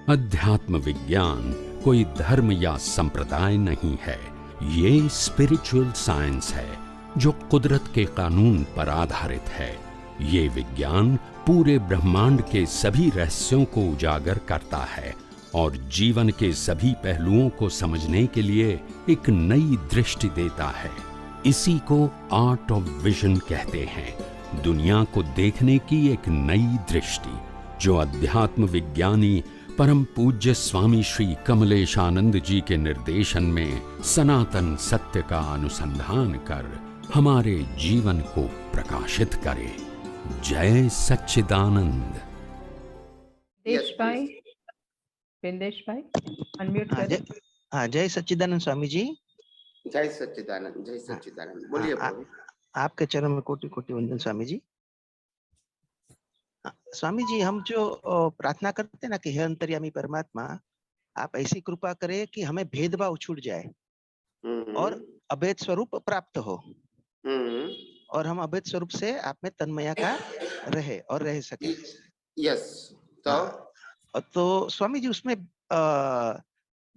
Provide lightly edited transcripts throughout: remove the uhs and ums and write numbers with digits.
अध्यात्म विज्ञान कोई धर्म या संप्रदाय नहीं है, ये स्पिरिचुअल साइंस है जो कुदरत के कानून पर आधारित है। ये विज्ञान पूरे ब्रह्मांड के सभी रहस्यों को उजागर करता है और जीवन के सभी पहलुओं को समझने के लिए एक नई दृष्टि देता है। इसी को आर्ट ऑफ विजन कहते हैं, दुनिया को देखने की एक नई दृष्टि, जो अध्यात्म विज्ञानी परम पूज्य स्वामी श्री कमलेशानंद जी के निर्देशन में सनातन सत्य का अनुसंधान कर हमारे जीवन को प्रकाशित करे। जय सच्चिदानंद। देश भाई, बिंदेश भाई, अनम्यूट करें। हाँ, जय सच्चिदानंद स्वामी जी। जय सच्चिदानंद, जय सच्चिदानंद। बोलिए प्रभु। आपके चरण में कोटि कोटि वंदन स्वामी जी। स्वामी जी, हम जो प्रार्थना करते हैं ना कि हे अंतर्यामी परमात्मा, आप ऐसी कृपा करें कि हमें भेदभाव छूट जाए और अभेद स्वरूप प्राप्त हो और हम अभेद स्वरूप से आप में तन्मया का रहे और रह सके। यस। तो स्वामी जी, उसमें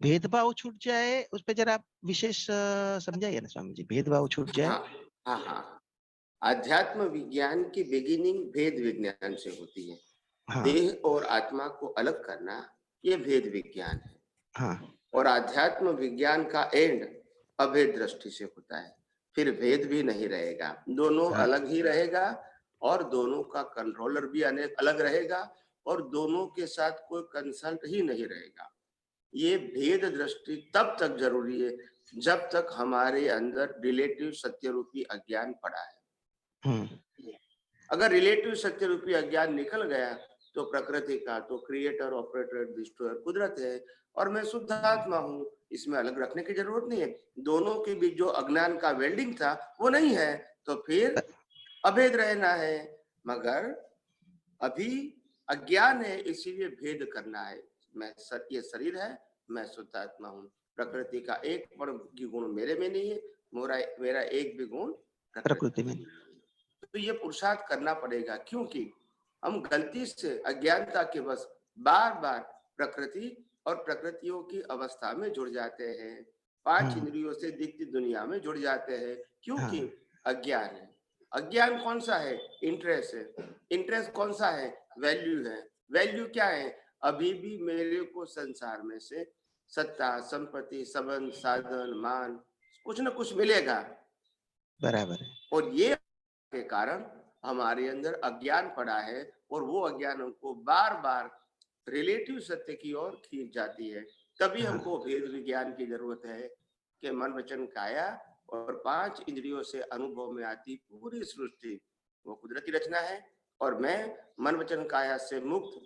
भेदभाव छूट जाए, उस पर जरा आप विशेष समझाइए ना स्वामी जी। भेदभाव छूट जाए। हाँ। अध्यात्म विज्ञान की बिगिनिंग भेद विज्ञान से होती है। हाँ। देह और आत्मा को अलग करना, ये भेद विज्ञान है। हाँ। और अध्यात्म विज्ञान का एंड अभेद दृष्टि से होता है। फिर भेद भी नहीं रहेगा, दोनों अलग ही रहेगा और दोनों का कंट्रोलर भी अलग रहेगा और दोनों के साथ कोई कंसल्ट ही नहीं रहेगा। ये भेद दृष्टि तब तक जरूरी है जब तक हमारे अंदर रिलेटिव सत्य रूपी अज्ञान पड़ा है। अगर रिलेटिव सत्य रूपी अज्ञान निकल गया तो प्रकृति का तो क्रिएटर, ऑपरेटर, डिस्ट्रॉयर कुदरत है और मैं शुद्ध आत्मा हूँ, इसमें अलग रखने की जरूरत नहीं है। दोनों के बीच जो अज्ञान का वेल्डिंग था वो नहीं है, तो फिर अभेद रहना है। मगर अभी अज्ञान है, इसीलिए भेद करना है। ये शरीर है, मैं शुद्ध आत्मा हूँ। प्रकृति का एक भी गुण मेरे में नहीं है, मेरा एक भी गुण प्रकृति में। तो ये पुरुषार्थ करना पड़ेगा, क्योंकि हम गलती से अज्ञानता के बस बार बार प्रकृति और प्रकृतियों की अवस्था में जुड़ जाते हैं। 5 इंद्रियों से दिखती दुनिया में जुड़ जाते हैं, क्योंकि अज्ञान है। अज्ञान कौन सा है? इंटरेस्ट है। इंटरेस्ट कौन सा है? वैल्यू है। वैल्यू क्या है? अभी भी मेरे को संसार में से सत्ता, संपत्ति, संबंध, साधन, मान कुछ न कुछ मिलेगा। बराबर है। और ये के कारण हमारे अंदर अज्ञान पड़ा है और वो अज्ञान हमको बार बार रिलेटिव सत्य की ओर खींच जाती है। तभी हमको भेद विज्ञान की जरूरत है कि मन, वचन, काया और 5 इंद्रियों से अनुभव में आती पूरी सृष्टि वो कुदरती रचना है और मैं मन, वचन, काया से मुक्त,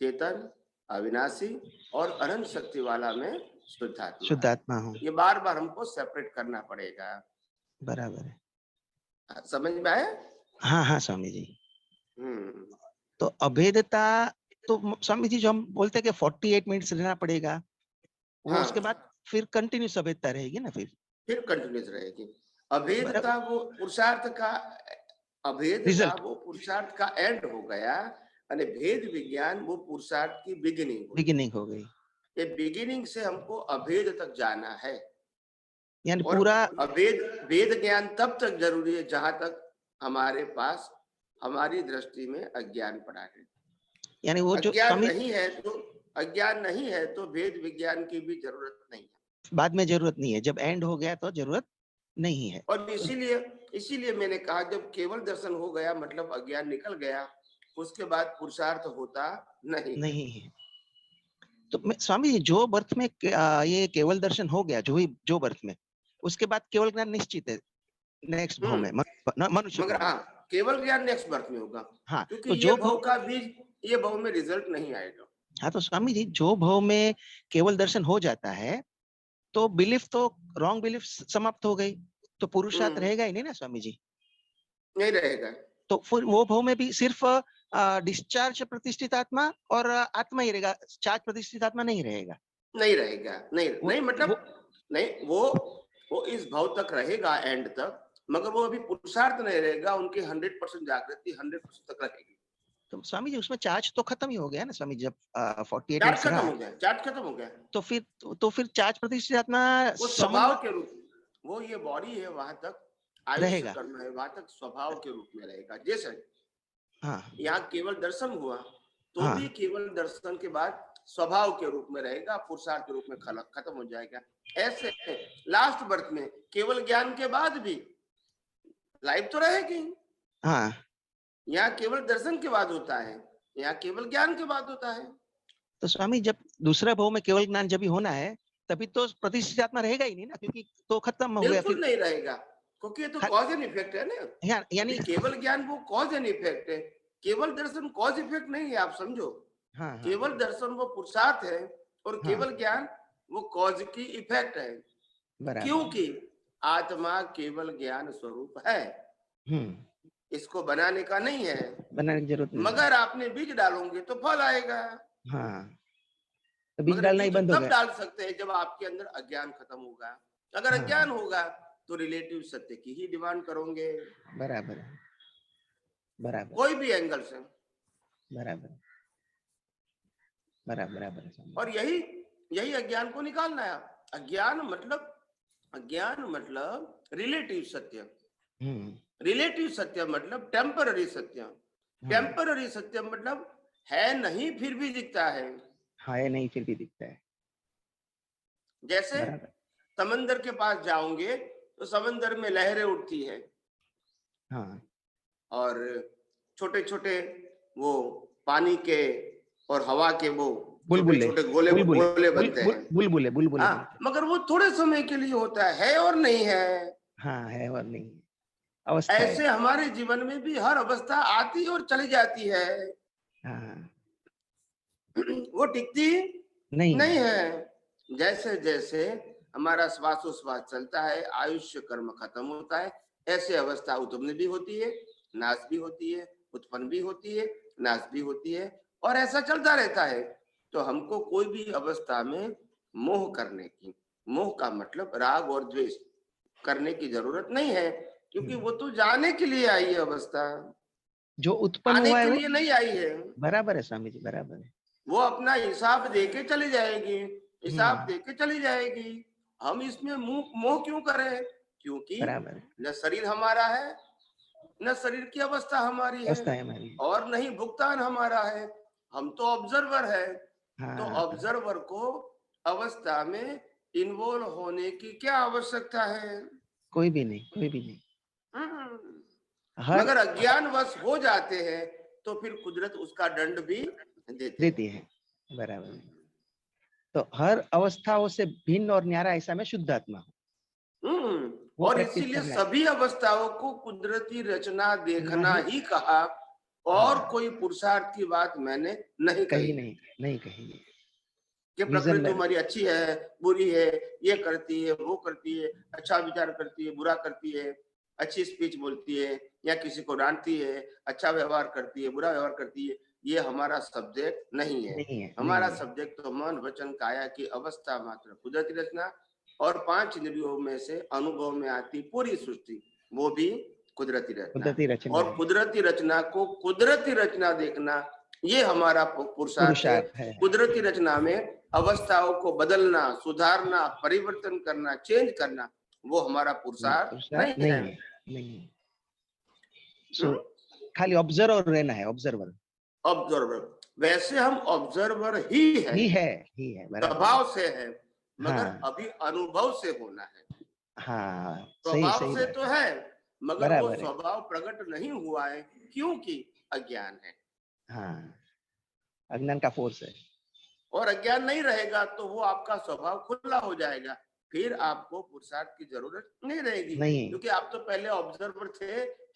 चेतन, अविनाशी और अनंत शक्ति वाला मैं शुद्धात्मा हूँ। ये बार बार हमको सेपरेट करना पड़ेगा। बराबर है। समझ में आया? हाँ स्वामी जी। तो अभेदता तो स्वामी जी जो हम बोलते हैं कि 48 मिनट्स रहना पड़ेगा, वो उसके बाद फिर कंटिन्यूस अभेदता रहेगी ना? फिर कंटिन्यूस रहेगी। अभेदता वो पुरुषार्थ का, अभेदता वो पुरुषार्थ का एंड हो गया, यानी भेद विज्ञान वो पुरुषार्थ की बिगिनिंग हो गई। ये बिगिनिंग से हमको अभेद तक जाना है। यानी पूरा वेद ज्ञान तब तक जरूरी है जहां तक हमारे पास हमारी दृष्टि में अज्ञान पड़ा है। यानी वो जो अज्ञान नहीं है तो भेद विज्ञान की भी जरूरत नहीं है। बाद में जरूरत नहीं है, जब एंड हो गया तो जरूरत नहीं है। और इसीलिए मैंने कहा जब केवल दर्शन हो गया मतलब अज्ञान निकल गया, उसके बाद पुरुषार्थ होता नहीं है। तो स्वामी जी जो बर्थ में ये केवल दर्शन हो गया, जो बर्थ में, उसके बाद केवल ज्ञान निश्चित है नेक्स्ट भाव में, मनुष्य। मगर केवल ज्ञान नेक्स्ट बर्थ में होगा। क्योंकि तो ये भाव का बीज ये भाव में रिजल्ट नहीं आएगा। तो स्वामी जी जो भाव में केवल दर्शन हो जाता है तो बिलीफ तो रॉन्ग बिलीफ समाप्त हो गई, तो पुरुषार्थ रहेगा ही नहीं ना स्वामी जी? नहीं रहेगा। तो फिर वो भाव में भी सिर्फ डिस्चार्ज प्रतिष्ठित आत्मा और आत्मा ही रहेगा, चार्ज प्रतिष्ठित आत्मा नहीं रहेगा। नहीं मतलब नहीं, वो इस भाव तक रहेगा एंड तक, मगर वो अभी पुरुषार्थ नहीं रहेगा। उनकी 100% जागृति 100% तक रहेगी। तो स्वामी जी उसमें चार्ज तो खत्म ही हो गया ना स्वामी, जब 48 चार्ज मिनट्स खत्म रहा हो गया, चार्ज खत्म हो गया। तो फिर चार्ज प्रतिष्ठित आत्मा वो स्वभाव के रूप, वो ये बॉडी है वहां तक आयुष्य रहेगा। कर्म है, वहां तक स्वभाव के रूप में रहेगा। जैसे हाँ यहाँ केवल दर्शन हुआ तो हाँ। भी केवल दर्शन के बाद स्वभाव के रूप में रहेगा, पुरुषार्थ के रूप में खत्म हो जाएगा। ऐसे लास्ट बर्थ में केवल ज्ञान के बाद भी लाइफ तो रहेगी। हाँ यहाँ केवल दर्शन के बाद होता है, यहाँ केवल ज्ञान के बाद होता है। तो स्वामी जब दूसरा भाव में केवल ज्ञान जब भी होना है तभी तो प्रतिष्ठित आत्मा रहेगा ही नहीं ना, क्योंकि तो खत्म हो गया। बिल्कुल फिर नहीं रहेगा, क्योंकि ये तो कॉज एंड इफेक्ट है ना। यानी केवल ज्ञान वो कॉज एंड इफेक्ट है, केवल दर्शन कॉज इफेक्ट नहीं है, आप समझो। हाँ, हाँ, केवल दर्शन वो पुरुषार्थ है और हाँ, केवल ज्ञान वो कॉज की इफेक्ट है, क्योंकि आत्मा केवल ज्ञान स्वरूप है, इसको बनाने का नहीं है, बनाने की जरूरत नहीं। मगर आपने बीज डालोगे तो फल आएगा। हाँ, तो बीज डालना ही बंद हो गया। तब डाल सकते हैं जब आपके अंदर अज्ञान खत्म होगा। अगर हाँ, अज्ञान होगा तो रिलेटिव सत्य की ही डिमांड करोगे। बराबर बराबर, कोई भी एंगल से। बराबर बराबर बराबर। और यही अज्ञान को निकालना है। अज्ञान मतलब रिलेटिव सत्य। रिलेटिव सत्य मतलब टेम्पररी सत्य। टेम्पररी सत्य मतलब है नहीं फिर भी दिखता है। है नहीं फिर भी दिखता है। जैसे समंदर के पास जाओगे तो समंदर में लहरें उठती है। हाँ। और छोटे छोटे वो पानी के और हवा के वो छोटे गोले बनते हैं। बुलबुले। मगर वो थोड़े समय के लिए होता है और नहीं है। हाँ, है और नहीं है। ऐसे है। हमारे जीवन में भी हर अवस्था आती और चली जाती है। हाँ। वो टिकती नहीं है। जैसे जैसे हमारा श्वासोश्वास चलता है, आयुष्य कर्म खत्म होता है, ऐसे अवस्था उत्पन्न भी होती है, नाश भी होती है, उत्पन्न भी होती है, नाश भी होती है, और ऐसा चलता रहता है। तो हमको कोई भी अवस्था में मोह करने की, मोह का मतलब राग और द्वेष करने की जरूरत नहीं है, क्योंकि वो तो जाने के लिए आई है अवस्था, जो उत्पन्न हुआ है के लिए नहीं आई है। बराबर है स्वामी जी, बराबर है। वो अपना हिसाब देके चली जाएगी, हिसाब देके चली जाएगी। हम इसमें मोह क्यों करें? क्योंकि न शरीर हमारा है, न शरीर की अवस्था हमारी है, और नहीं भुगतान हमारा है। हम तो ऑब्जर्वर है। तो ऑब्जर्वर को अवस्था में इन्वॉल्व होने की क्या आवश्यकता है? कोई भी नहीं। अगर अज्ञानवश हो जाते हैं तो फिर कुदरत उसका दंड भी देती है। बराबर। तो हर अवस्थाओं से भिन्न और न्यारा ऐसा में शुद्ध आत्मा। और इसीलिए सभी अवस्थाओं को कुदरती रचना देखना ही कहा, और कोई पुरुषार्थ की बात मैंने नहीं कही कि प्रकृति तुम्हारी अच्छी है, बुरी है, ये करती है, वो करती है, अच्छा विचार करती है, बुरा करती है, अच्छी स्पीच बोलती है या किसी को डांटती है, अच्छा व्यवहार करती है, बुरा व्यवहार करती है। ये हमारा सब्जेक्ट नहीं है। हमारा सब्जेक्ट तो मन वचन काया की अवस्था मात्र कुदरती रचना, और 5 इंद्रियों में से अनुभव में आती पूरी सृष्टि, वो भी कुदरती रचना। और कुदरती रचना को कुदरती रचना देखना, ये हमारा पुरुषार्थ है। कुदरती रचना में अवस्थाओं को बदलना, सुधारना, परिवर्तन करना, चेंज करना, वो हमारा पुरुषार्थ नहीं है। खाली ऑब्जर्वर रहना है। ऑब्जर्वर वैसे हम ऑब्जर्वर ही है, स्वभाव से है, मगर अभी अनुभव से होना है। स्वभाव से तो है, मगर वो स्वभाव प्रकट नहीं हुआ है, क्योंकि अज्ञान है। अज्ञान का फोर्स है। और अज्ञान नहीं रहेगा तो वो आपका स्वभाव खुला हो जाएगा, फिर आपको पुरुषार्थ की जरूरत नहीं रहेगी, क्योंकि आप तो पहले ऑब्जर्वर थे,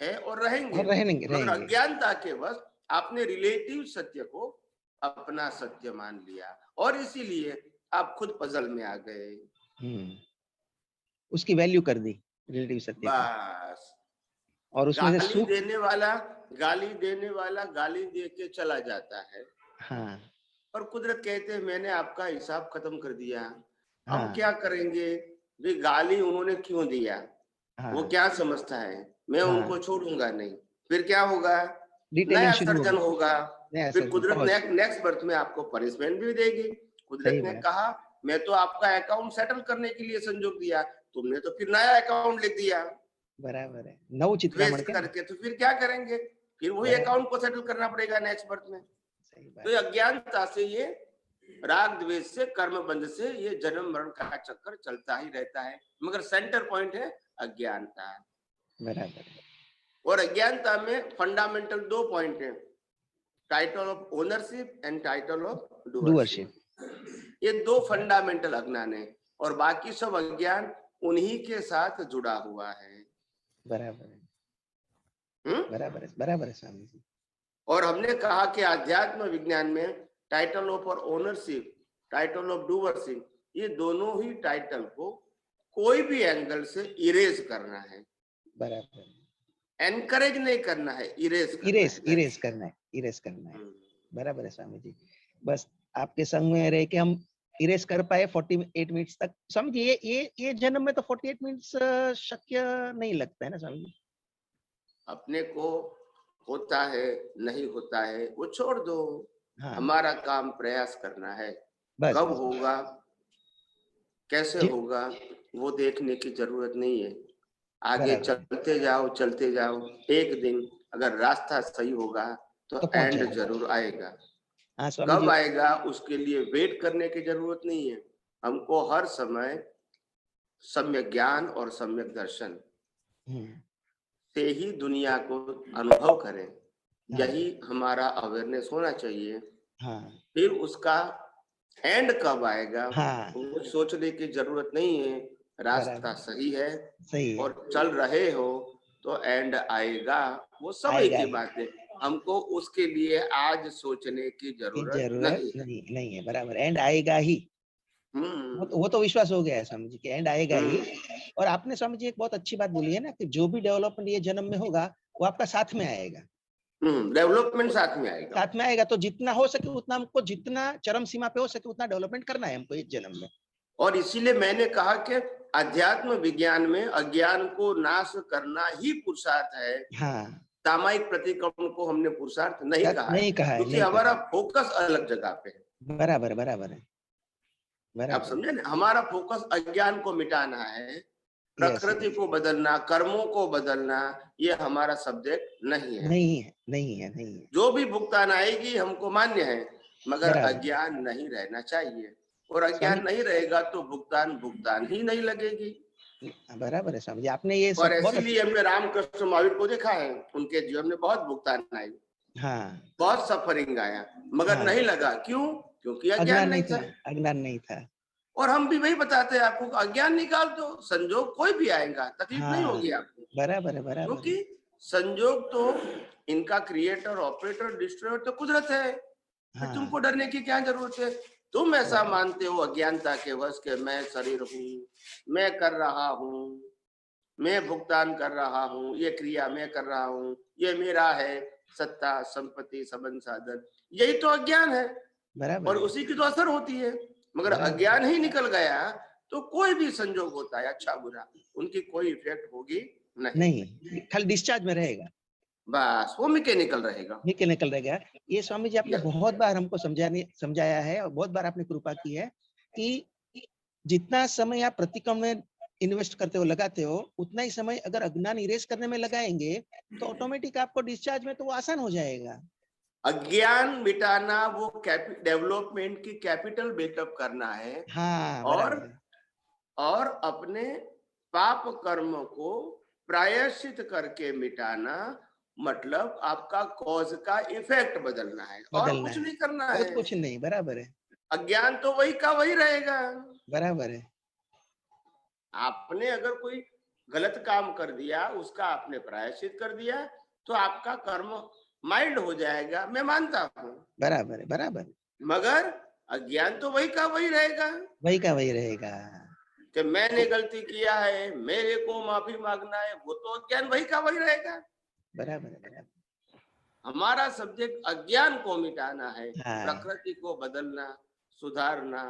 है और रहेंगे। मगर अज्ञानता के वश आपने रिलेटिव सत्य को अपना सत्य मान लिया, और इसीलिए आप खुद पजल में आ गए। उसकी वैल्यू कर दी रिलेटिव सत्य बस। और उसमें गाली देने वाला गाली दे के चला जाता है। और कुदरत कहते हैं मैंने आपका हिसाब खत्म कर दिया। हम क्या करेंगे? वे गाली उन्होंने क्यों दिया? वो क्या समझता है? मैं उनको छोड़ूंगा नहीं। फिर क्या होगा? रिटेलिंग शुरू सर्जन होगा, नया फिर सर्जन, कुदरत नेक्स्ट बर्थ में आपको पनिशमेंट भी देगी। कुदरत ने कहा मैं तो आपका अकाउंट सेटल करने के लिए संजोग दिया, तुमने तो फिर नया अकाउंट लिख दिया। बराबर है, नव चित्रामण करके तो फिर क्या करेंगे, फिर वही अकाउंट को सेटल करना पड़ेगा नेक्स्ट बर्थ में। तो अज्ञानता से, ये राग द्वेष से, कर्म बंध से ये जन्म मरण का चक्कर चलता ही रहता है, मगर सेंटर पॉइंट है अज्ञानता। बराबर। और अज्ञानता में फंडामेंटल 2 पॉइंट है, title of ownership and title of doership. ये 2 फंडामेंटल अज्ञान है, और बाकी सब अज्ञान उन्हीं के साथ जुड़ा हुआ है। बराबर है, बराबर है स्वामी जी। और हमने कहा कि आध्यात्म विज्ञान में टाइटल ऑफ और ओनरशिप, टाइटल ऑफ डूअरशिप, ये दोनों ही टाइटल को कोई भी एंगल से इरेज करना है। बराबर, एनकरेज नहीं करना है, इरेज करना है। बराबर है स्वामी जी। बस आपके संग में रह के हम इरेज कर पाए 48 मिनट्स तक। स्वामी जी ये जन्म में तो 48 मिनट्स शक्य नहीं लगता है ना स्वामी जी? अपने को होता है नहीं होता है वो छोड़ दो। हाँ। हमारा काम प्रयास करना है। कब होगा, कैसे होगा, वो देखने की जरूरत नहीं है। आगे चलते जाओ। एक दिन अगर रास्ता सही होगा तो एंड जरूर आएगा। कब आएगा उसके लिए वेट करने की जरूरत नहीं है। हमको हर समय सम्यक ज्ञान और सम्यक दर्शन से ही दुनिया को अनुभव करें, यही हमारा अवेयरनेस होना चाहिए। फिर उसका एंड कब आएगा वो सोचने की जरूरत नहीं है। रास्ता सही है और चल रहे हो तो एंड आएगा, वो समय की बात है। हमको उसके लिए आज सोचने की जरूरत नहीं है। बराबर, एंड आएगा ही। वो तो विश्वास हो गया है स्वामी जी कि एंड आएगा ही। और आपने स्वामी जी एक बहुत अच्छी बात बोली है ना कि जो भी डेवलपमेंट ये जन्म में होगा वो आपका साथ में आएगा। डेवलपमेंट साथ में आएगा। तो जितना हो सके उतना हमको, जितना चरम सीमा पे हो सके उतना डेवलपमेंट करना है हमको इस जन्म में। और इसीलिए मैंने कहा कि अध्यात्म विज्ञान में अज्ञान को नाश करना ही पुरुषार्थ है। सामायिक प्रतिक्रमण को हमने पुरुषार्थ नहीं कहा क्योंकि हमारा फोकस अलग जगह पे है। बराबर है। आप समझे ना, हमारा फोकस अज्ञान को मिटाना है, प्रकृति को बदलना, कर्मों को बदलना, ये हमारा सब्जेक्ट नहीं है। जो भी भुगतान आएगी हमको मान्य है, मगर अज्ञान नहीं रहना चाहिए। और अज्ञान नहीं रहेगा तो भुगतान ही नहीं लगेगी। बराबर है स्वामी जी, आपने ये और इसीलिए हमने रामकृष्ण महावीर को देखा है, उनके जीवन में बहुत भुगतान आई, बहुत सफरिंग आया, मगर नहीं लगा। क्यों? क्योंकि अज्ञान नहीं था। और हम भी वही बताते हैं आपको, अज्ञान निकाल दो, संजोग कोई भी आएगा, तकलीफ नहीं होगी आपको। बराबर है। क्योंकि संजोग तो इनका क्रिएटर, ऑपरेटर, डिस्ट्रॉयर तो कुदरत है। फिर तुमको डरने की क्या जरूरत है? तुम ऐसा मानते हो अज्ञानता के वश के मैं शरीर हूँ, मैं कर रहा हूँ, मैं भुगतान कर रहा हूँ, ये क्रिया मैं कर रहा हूँ, ये मेरा है, सत्ता, संपत्ति, संबंध, साधन, यही तो अज्ञान है। और उसी की तो असर होती है। मगर अज्ञान ही निकल गया तो कोई भी संजोग होता है, अच्छा बुरा, उनकी कोई इफेक्ट होगी नहीं, खाली डिस्चार्ज में रहेगा, बस वो मैकेनिकल रहेगा। ये स्वामी जी आपने बहुत बार हमको समझाया है और बहुत बार आपने कृपा की है कि जितना समय आप प्रतिक्रमण में इन्वेस्ट करते हो, लगाते हो, उतना ही समय अगर अज्ञान इरेज करने में लगाएंगे तो ऑटोमेटिक आपको डिस्चार्ज में तो वो आसान हो जाएगा। अज्ञान मिटाना वो डेवलपमेंट की कैपिटल बिल्टअप करना है। और अपने पाप कर्म को प्रायश्चित करके मिटाना, मतलब आपका कॉज का इफेक्ट बदलना है और कुछ नहीं करना है। कुछ नहीं, बराबर है। अज्ञान तो वही का वही रहेगा। बराबर है। आपने अगर कोई गलत काम कर दिया, उसका आपने प्रायश्चित कर दिया, तो आपका कर्म माइल्ड हो जाएगा, मैं मानता हूँ। बराबर। मगर अज्ञान तो वही का वही रहेगा। कि मैंने गलती किया है, मेरे को माफी मांगना है, वो तो अज्ञान वही का वही रहेगा। बराबर। हमारा सब्जेक्ट अज्ञान को मिटाना है, प्रकृति को बदलना, सुधारना,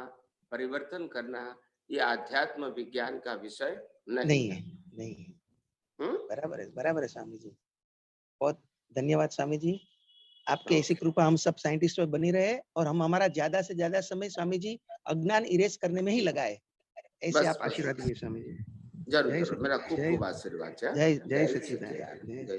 परिवर्तन करना, ये आध्यात्म विज्ञान का विषय नहीं है। बराबर है स्वामी जी। बहुत धन्यवाद स्वामी जी। आपके ऐसी कृपा हम सब साइंटिस्ट में बनी रहे और हम हमारा ज्यादा से ज्यादा समय स्वामी जी अज्ञान इरेज करने में ही लगाए, ऐसे आप आशीर्वाद दीजिए स्वामी जी। जरूर, मेरा खूब खूब आशीर्वाद। जय सच्चिदानंद। जय